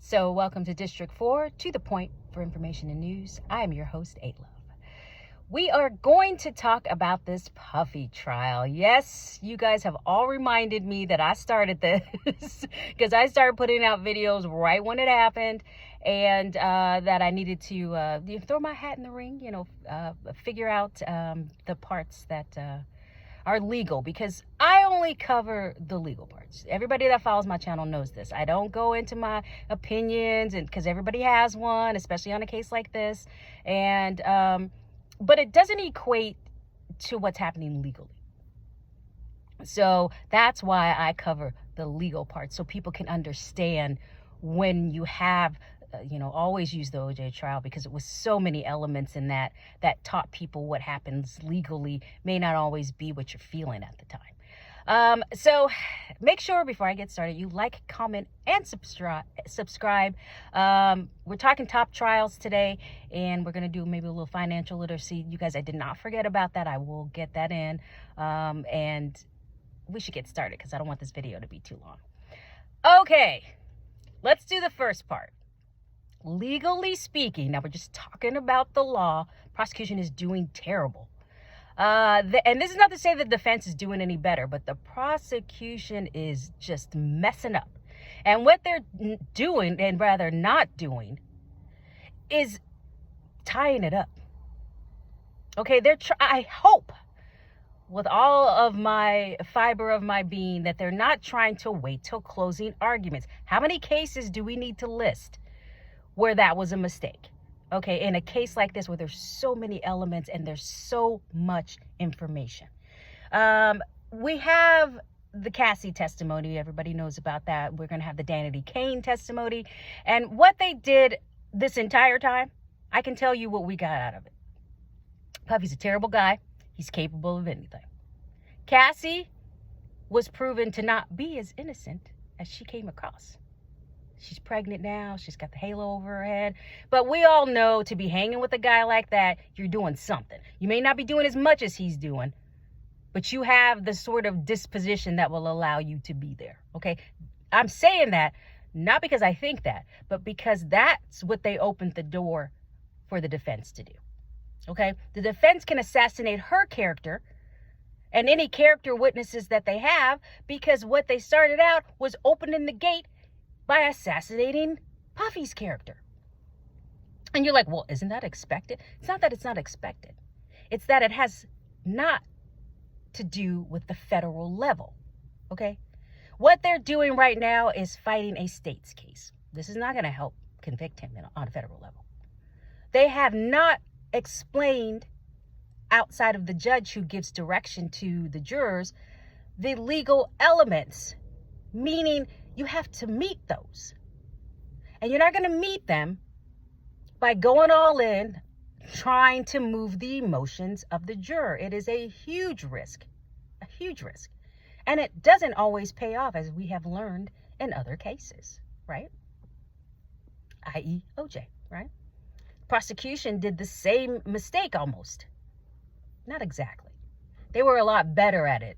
So welcome to District 4, to the point for information and news. I am your host, A-Love. We are going to talk about this Puffy trial. Yes, you guys have all reminded me that I started this because I started putting out videos right when it happened, and that I needed to throw my hat in the ring, figure out the parts that are legal, because I only cover the legal parts. Everybody that follows my channel knows this. I don't go into my opinions, and because everybody has one, especially on a case like this, and but it doesn't equate to what's happening legally. So that's why I cover the legal part, so people can understand when you have always use the OJ trial, because it was so many elements in that taught people what happens legally may not always be what you're feeling at the time. So make sure before I get started, you like, comment, and subscribe. We're talking top trials today, and we're going to do maybe a little financial literacy. You guys, I did not forget about that. I will get that in. And we should get started because I don't want this video to be too long. Okay, let's do the first part. Legally speaking, now we're just talking about the law, prosecution is doing terrible. And this is not to say the defense is doing any better, but the prosecution is just messing up. And what they're doing, and rather not doing, is tying it up. Okay, I hope with all of my fiber of my being that they're not trying to wait till closing arguments. How many cases do we need to list where that was a mistake? Okay, in a case like this where there's so many elements and there's so much information. We have the Cassie testimony. Everybody knows about that. We're going to have the Danity Kane testimony. And what they did this entire time, I can tell you what we got out of it. Puffy's a terrible guy. He's capable of anything. Cassie was proven to not be as innocent as she came across. She's pregnant now. She's got the halo over her head. But we all know to be hanging with a guy like that, you're doing something. You may not be doing as much as he's doing, but you have the sort of disposition that will allow you to be there. Okay? I'm saying that not because I think that, but because that's what they opened the door for the defense to do. Okay? The defense can assassinate her character and any character witnesses that they have, because what they started out was opening the gate by assassinating Puffy's character. And you're like, well, isn't that expected? It's not that it's not expected. It's that it has not to do with the federal level, okay? What they're doing right now is fighting a state's case. This is not going to help convict him on a federal level. They have not explained, outside of the judge who gives direction to the jurors, the legal elements, meaning you have to meet those. And you're not going to meet them by going all in, trying to move the emotions of the juror. It is a huge risk, a huge risk. And it doesn't always pay off, as we have learned in other cases, right? i.e. OJ, right? Prosecution did the same mistake almost. Not exactly. They were a lot better at it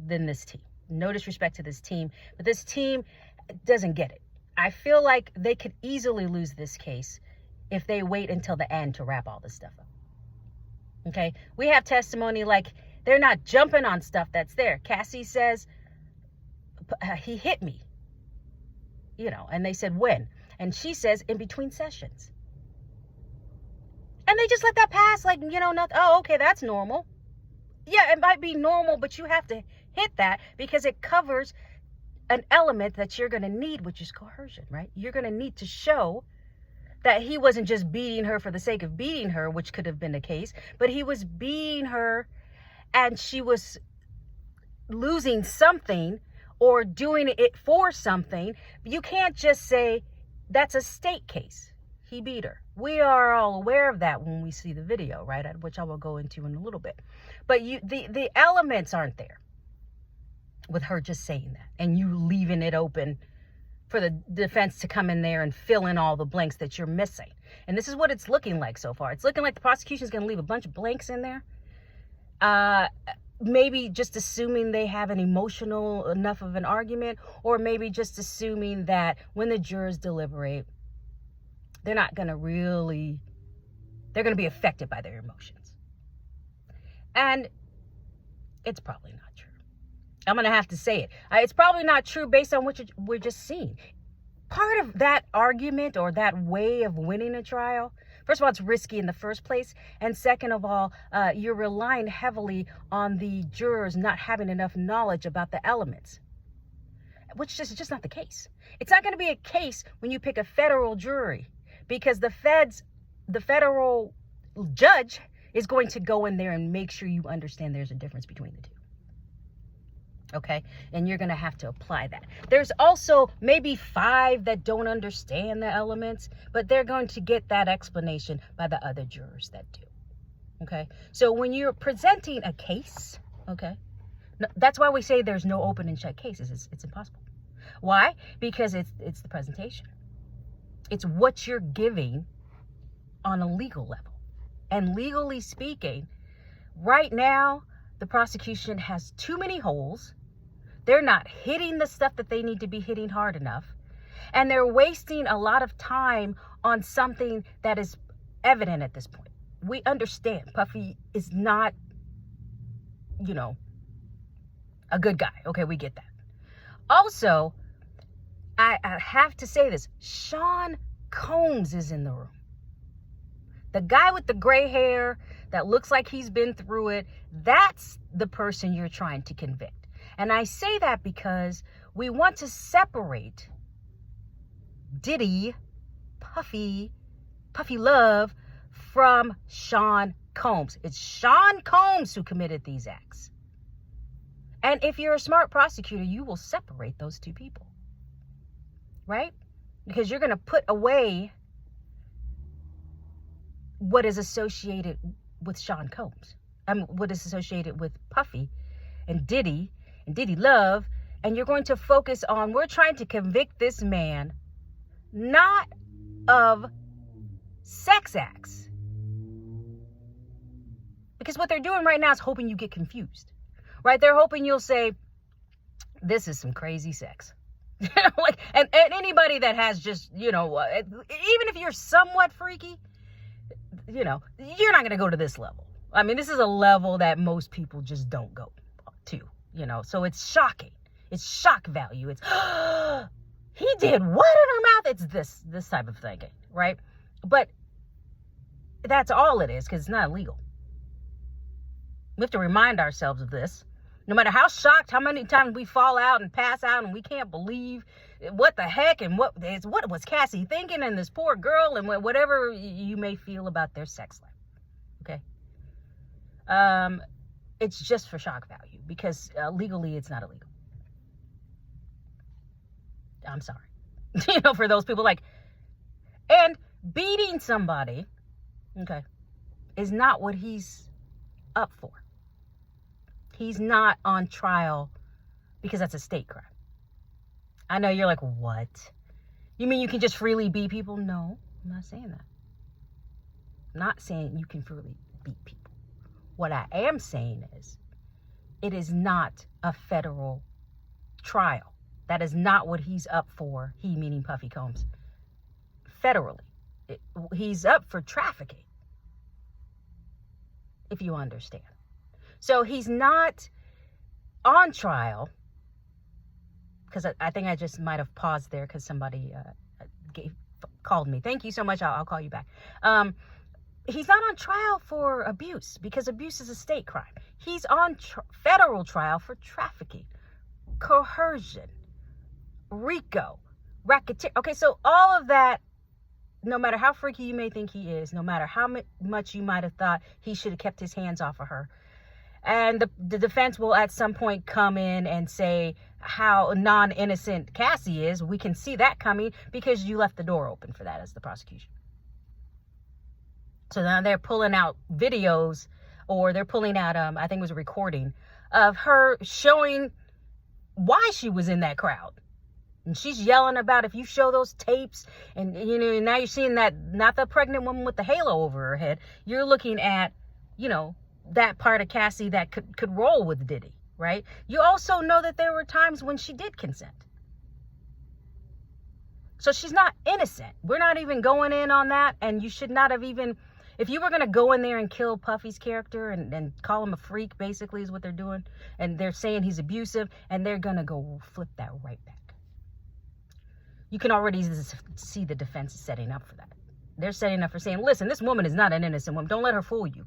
than this team. No disrespect to this team, but this team doesn't get it. I feel like they could easily lose this case if they wait until the end to wrap all this stuff up. Okay? We have testimony like they're not jumping on stuff that's there. Cassie says, he hit me. And they said, when? And she says, in between sessions. And they just let that pass like, nothing. Oh, okay, that's normal. Yeah, it might be normal, but you have to hit that because it covers an element that you're going to need, which is coercion, right? You're going to need to show that he wasn't just beating her for the sake of beating her, which could have been the case, but he was beating her and she was losing something or doing it for something. You can't just say that's a state case. He beat her. We are all aware of that when we see the video, right? Which I will go into in a little bit. But the elements aren't there with her just saying that and you leaving it open for the defense to come in there and fill in all the blanks that you're missing. And this is what it's looking like so far. It's looking like the prosecution is going to leave a bunch of blanks in there. maybe just assuming they have an emotional enough of an argument, or maybe just assuming that when the jurors deliberate, they're going to be affected by their emotions. And it's probably not true. I'm going to have to say it. It's probably not true based on what we're just seeing. Part of that argument or that way of winning a trial, first of all, it's risky in the first place. And second of all, you're relying heavily on the jurors not having enough knowledge about the elements, which is just not the case. It's not going to be a case when you pick a federal jury, because the federal judge is going to go in there and make sure you understand there's a difference between the two. Okay, and you're going to have to apply that. There's also maybe 5 that don't understand the elements, but they're going to get that explanation by the other jurors that do. Okay, so when you're presenting a case, okay, that's why we say there's no open and shut cases. It's impossible. Why? Because it's the presentation. It's what you're giving on a legal level. And legally speaking, right now, the prosecution has too many holes. They're not hitting the stuff that they need to be hitting hard enough. And they're wasting a lot of time on something that is evident at this point. We understand Puffy is not, a good guy. Okay, we get that. Also, I have to say this. Sean Combs is in the room. The guy with the gray hair that looks like he's been through it, that's the person you're trying to convict. And I say that because we want to separate Diddy, Puffy Love from Sean Combs. It's Sean Combs who committed these acts. And if you're a smart prosecutor, you will separate those two people, right? Because you're going to put away what is associated with Sean Combs. What is associated with Puffy and Diddy Love, and you're going to focus on, we're trying to convict this man not of sex acts. Because what they're doing right now is hoping you get confused, right? They're hoping you'll say, this is some crazy sex. and anybody that has just, even if you're somewhat freaky, you're not going to go to this level. I mean, this is a level that most people just don't go to, so it's shocking. It's shock value. It's, he did what in her mouth? It's this type of thinking, right? But that's all it is, because it's not illegal. We have to remind ourselves of this. No matter how shocked, how many times we fall out and pass out and we can't believe what the heck and what was Cassie thinking and this poor girl and whatever you may feel about their sex life. Okay. It's just for shock value, because legally it's not illegal. I'm sorry. For those people and beating somebody, okay, is not what he's up for. He's not on trial because that's a state crime. I know you're like, what? You mean you can just freely beat people? No, I'm not saying that. I'm not saying you can freely beat people. What I am saying is, it is not a federal trial. That is not what he's up for, he meaning Puffy Combs, federally. He's up for trafficking, if you understand. So he's not on trial, because I think I just might have paused there because somebody called me. Thank you so much. I'll call you back. He's not on trial for abuse, because abuse is a state crime. He's on federal trial for trafficking, coercion, RICO, racketeer. Okay, so all of that, no matter how freaky you may think he is, no matter how much you might have thought he should have kept his hands off of her, and the defense will at some point come in and say how non-innocent Cassie is. We can see that coming because you left the door open for that as the prosecution. So now they're pulling out videos, or they're pulling out, I think it was a recording of her showing why she was in that crowd. And she's yelling about, if you show those tapes, and now you're seeing that, not the pregnant woman with the halo over her head. You're looking at, that part of Cassie that could roll with Diddy, right? You also know that there were times when she did consent. So she's not innocent. We're not even going in on that. And you should not have even, if you were going to go in there and kill Puffy's character and call him a freak, basically is what they're doing. And they're saying he's abusive, and they're going to go flip that right back. You can already see the defense is setting up for that. They're setting up for saying, listen, this woman is not an innocent woman. Don't let her fool you.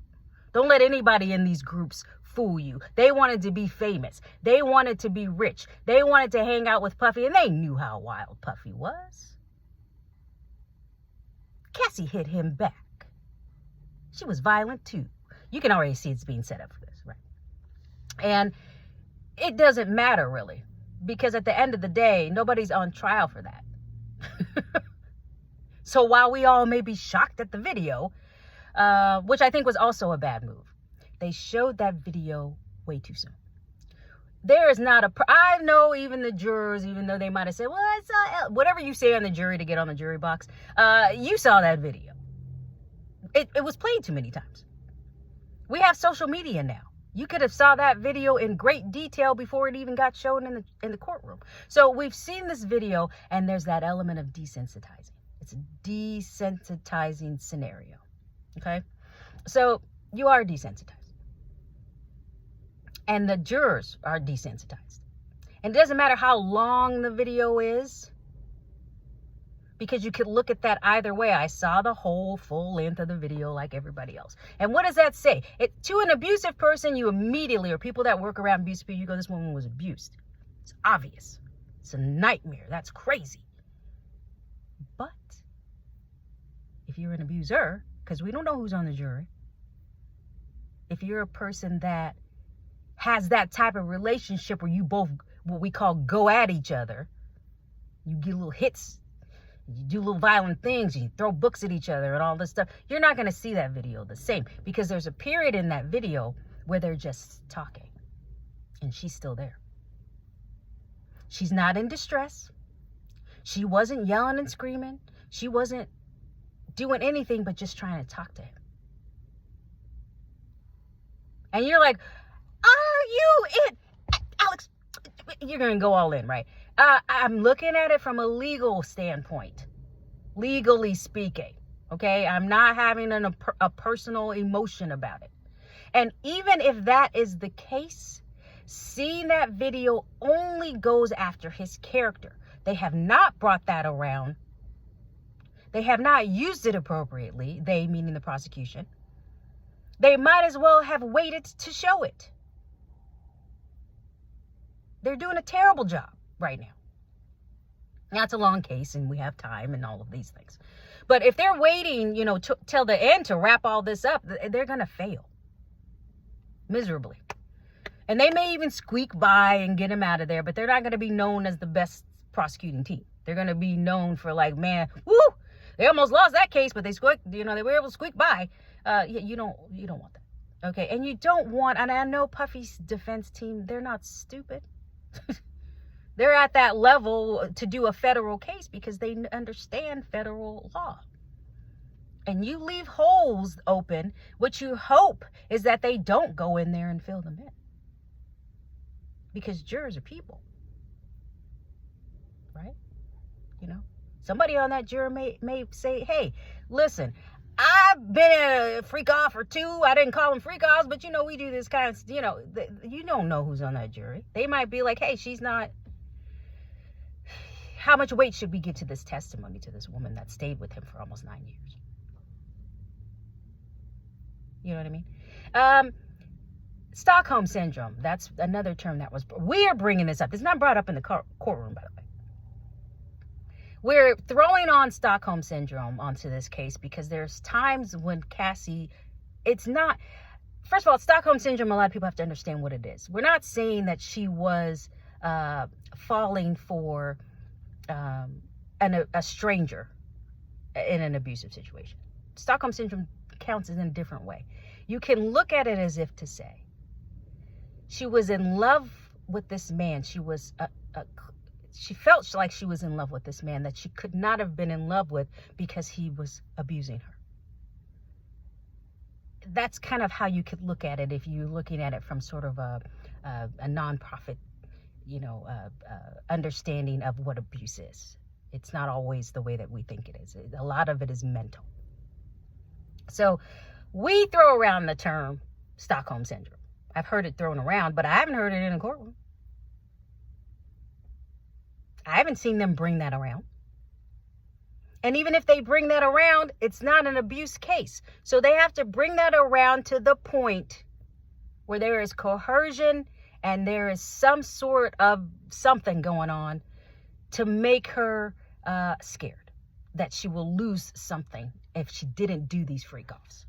Don't let anybody in these groups fool you. They wanted to be famous. They wanted to be rich. They wanted to hang out with Puffy, and they knew how wild Puffy was. Cassie hit him back. She was violent too. You can already see it's being set up for this, right? And it doesn't matter really, because at the end of the day, nobody's on trial for that. So while we all may be shocked at the video, which I think was also a bad move, they showed that video way too soon. There is not I know even the jurors, even though they might have said, well, I saw whatever you say on the jury to get on the jury box, you saw that video. It was played too many times. We have social media now. You could have saw that video in great detail before it even got shown in the courtroom. So we've seen this video, and there's that element of desensitizing. It's a desensitizing scenario. Okay? So you are desensitized. And the jurors are desensitized. And it doesn't matter how long the video is, because you could look at that either way. I saw the whole full length of the video like everybody else. And what does that say? To an abusive person, you immediately, or people that work around abusive people, you go, this woman was abused. It's obvious. It's a nightmare. That's crazy. But if you're an abuser, because we don't know who's on the jury, if you're a person that has that type of relationship where you both, what we call, go at each other, you get little hits, you do little violent things, you throw books at each other and all this stuff, you're not going to see that video the same, because there's a period in that video where they're just talking, and she's still there. She's not in distress. She wasn't yelling and screaming. She wasn't doing anything but just trying to talk to him. And you're like, are you in? Alex, you're going to go all in, right? I'm looking at it from a legal standpoint, legally speaking, okay? I'm not having a personal emotion about it. And even if that is the case, seeing that video only goes after his character. They have not brought that around. They have not used it appropriately, they meaning the prosecution. They might as well have waited to show it. They're doing a terrible job right now. Now, it's a long case and we have time and all of these things. But if they're waiting, till the end to wrap all this up, they're going to fail miserably. And they may even squeak by and get him out of there, but they're not going to be known as the best prosecuting team. They're going to be known for like, man, woo, they almost lost that case, but they squeaked, they were able to squeak by. You don't want that. Okay. And you don't want, and I know Puffy's defense team, they're not stupid. They're at that level to do a federal case because they understand federal law. And you leave holes open. What you hope is that they don't go in there and fill them in. Because jurors are people. Right? Somebody on that juror may say, hey, listen, I've been in a freak off or two. I didn't call them freak offs, but we do this kind of, you don't know who's on that jury. They might be like, hey, she's not. How much weight should we give to this testimony to this woman that stayed with him for almost 9 years? You know what I mean? Stockholm syndrome. That's another term that was, we're bringing this up. It's not brought up in the courtroom, by the way. We're throwing on Stockholm syndrome onto this case because there's times when Cassie, it's not, first of all, Stockholm syndrome, a lot of people have to understand what it is. We're not saying that she was falling for a stranger in an abusive situation. Stockholm syndrome counts in a different way. You can look at it as if to say, she was in love with this man. She felt like she was in love with this man that she could not have been in love with because he was abusing her. that's kind of how you could look at it if you're looking at it from sort of a nonprofit, understanding of what abuse is. It's not always the way that we think it is. A lot of it is mental. So we throw around the term Stockholm Syndrome. I've heard it thrown around, but I haven't heard it in a courtroom. I haven't seen them bring that around. And even if they bring that around, it's not an abuse case. So they have to bring that around to the point where there is coercion and there is some sort of something going on to make her scared that she will lose something if she didn't do these freak-offs.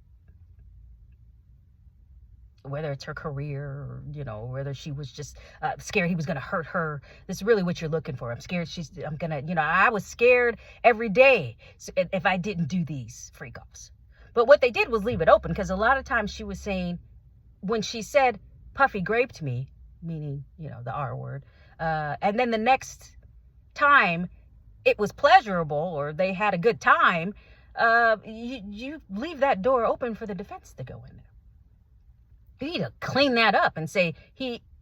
Whether it's her career, or, whether she was just scared he was going to hurt her. This is really what you're looking for. I'm scared I was scared every day if I didn't do these freak-offs. But what they did was leave it open, because a lot of times she was saying, when she said, Puffy graped me, meaning, the R word, and then the next time it was pleasurable or they had a good time, you leave that door open for the defense to go in there. You need to clean that up and say,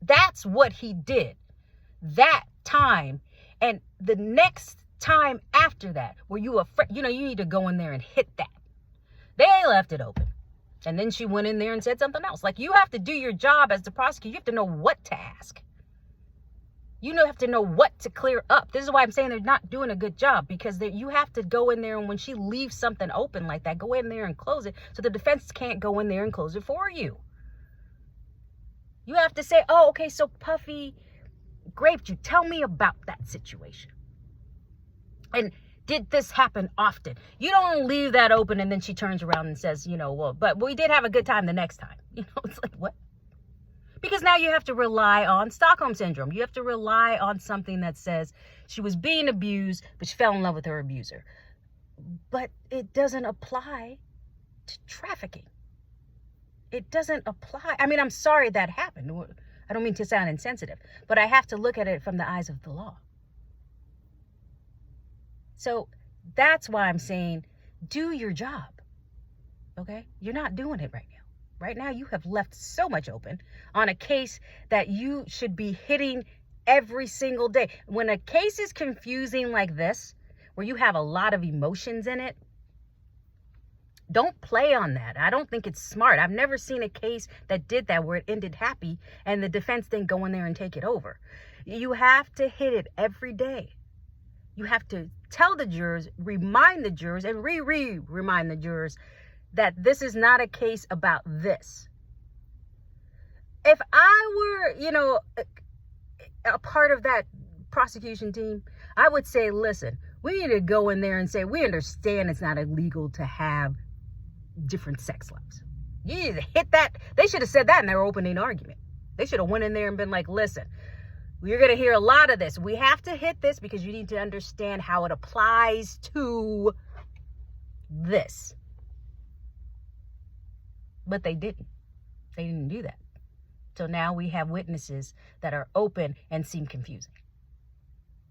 that's what he did that time. And the next time after that, where you need to go in there and hit that. They left it open. And then she went in there and said something else. Like, you have to do your job as the prosecutor. You have to know what to ask. You have to know what to clear up. This is why I'm saying they're not doing a good job, because you have to go in there, and when she leaves something open like that, go in there and close it so the defense can't go in there and close it for you. You have to say, oh, okay, so Puffy graped you. Tell me about that situation. And did this happen often? You don't leave that open and then she turns around and says, but we did have a good time the next time. It's like, what? Because now you have to rely on Stockholm Syndrome. You have to rely on something that says she was being abused, but she fell in love with her abuser. But it doesn't apply to trafficking. It doesn't apply. I mean, I'm sorry that happened. I don't mean to sound insensitive, but I have to look at it from the eyes of the law. So that's why I'm saying, do your job. Okay? You're not doing it right now. Right now, you have left so much open on a case that you should be hitting every single day. When a case is confusing like this, where you have a lot of emotions in it, don't play on that. I don't think it's smart. I've never seen a case that did that, where it ended happy and the defense didn't go in there and take it over. You have to hit it every day. You have to tell the jurors, remind the jurors, and remind the jurors that this is not a case about this. If I were, a part of that prosecution team, I would say, listen, we need to go in there and say, we understand it's not illegal to have different sex lives. You need to hit that. They should have said that in their opening argument. They should have went in there and been like, listen, we're going to hear a lot of this. We have to hit this because you need to understand how it applies to this. But they didn't. They didn't do that. So now we have witnesses that are open and seem confusing.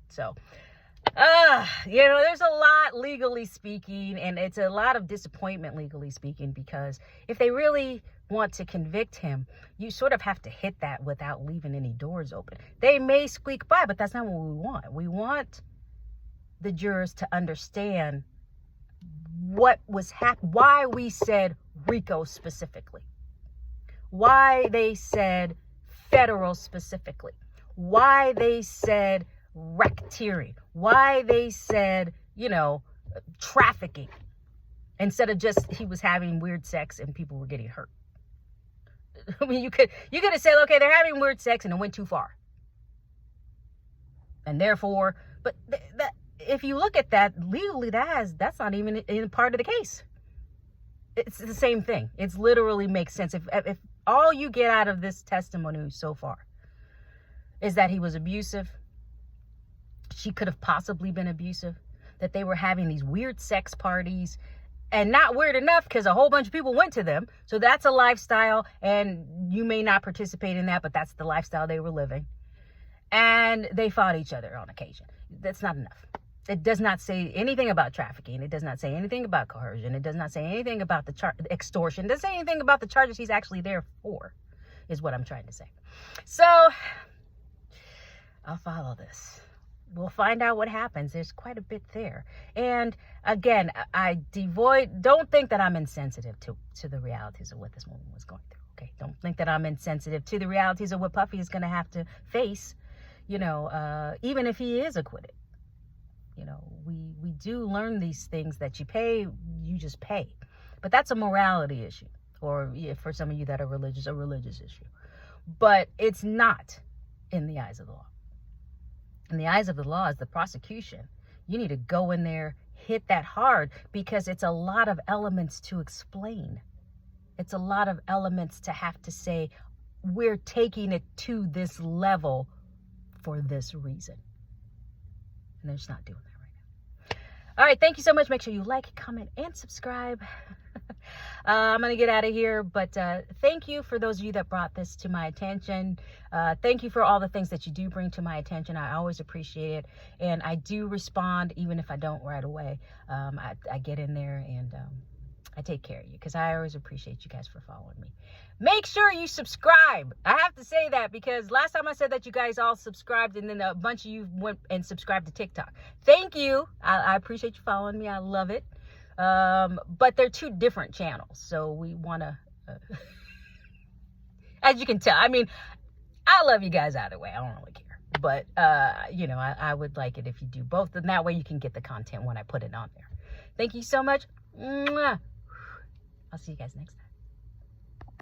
So, there's a lot legally speaking, and it's a lot of disappointment legally speaking, because if they really want to convict him, you sort of have to hit that without leaving any doors open. They may squeak by, but that's not what we want. We want the jurors to understand what was why we said RICO specifically, why they said federal specifically, why they said racketeering, why they said, trafficking, instead of just he was having weird sex and people were getting hurt. I mean, you could have said, okay, they're having weird sex and it went too far. And therefore, but if you look at that legally, that's not even in part of the case. It's the same thing. It's literally makes sense. If all you get out of this testimony so far is that he was abusive, she could have possibly been abusive, that they were having these weird sex parties, and not weird enough because a whole bunch of people went to them. So that's a lifestyle, and you may not participate in that, but that's the lifestyle they were living. And they fought each other on occasion. That's not enough. It does not say anything about trafficking. It does not say anything about coercion. It does not say anything about the extortion. It doesn't say anything about the charges he's actually there for, is what I'm trying to say. So I'll follow this. We'll find out what happens. There's quite a bit there. And again, don't think that I'm insensitive to the realities of what this woman was going through. Okay. Don't think that I'm insensitive to the realities of what Puffy is going to have to face, even if he is acquitted. We do learn these things that you just pay. But that's a morality issue. Or for some of you that are religious, a religious issue. But it's not in the eyes of the law. In the eyes of the law is the prosecution. You need to go in there, hit that hard, because it's a lot of elements to explain. It's a lot of elements to have to say, we're taking it to this level for this reason. And they're just not doing that right now. All right, thank you so much. Make sure you like, comment, and subscribe. I'm going to get out of here, but thank you for those of you that brought this to my attention. Thank you for all the things that you do bring to my attention. I always appreciate it, and I do respond even if I don't right away. I get in there and I take care of you because I always appreciate you guys for following me. Make sure you subscribe. I have to say that because last time I said that you guys all subscribed and then a bunch of you went and subscribed to TikTok. Thank you. I appreciate you following me. I love it. But they're two different channels. So we want to, as you can tell, I mean, I love you guys either way. I don't really care. But, I would like it if you do both. And that way you can get the content when I put it on there. Thank you so much. Mwah. I'll see you guys next time.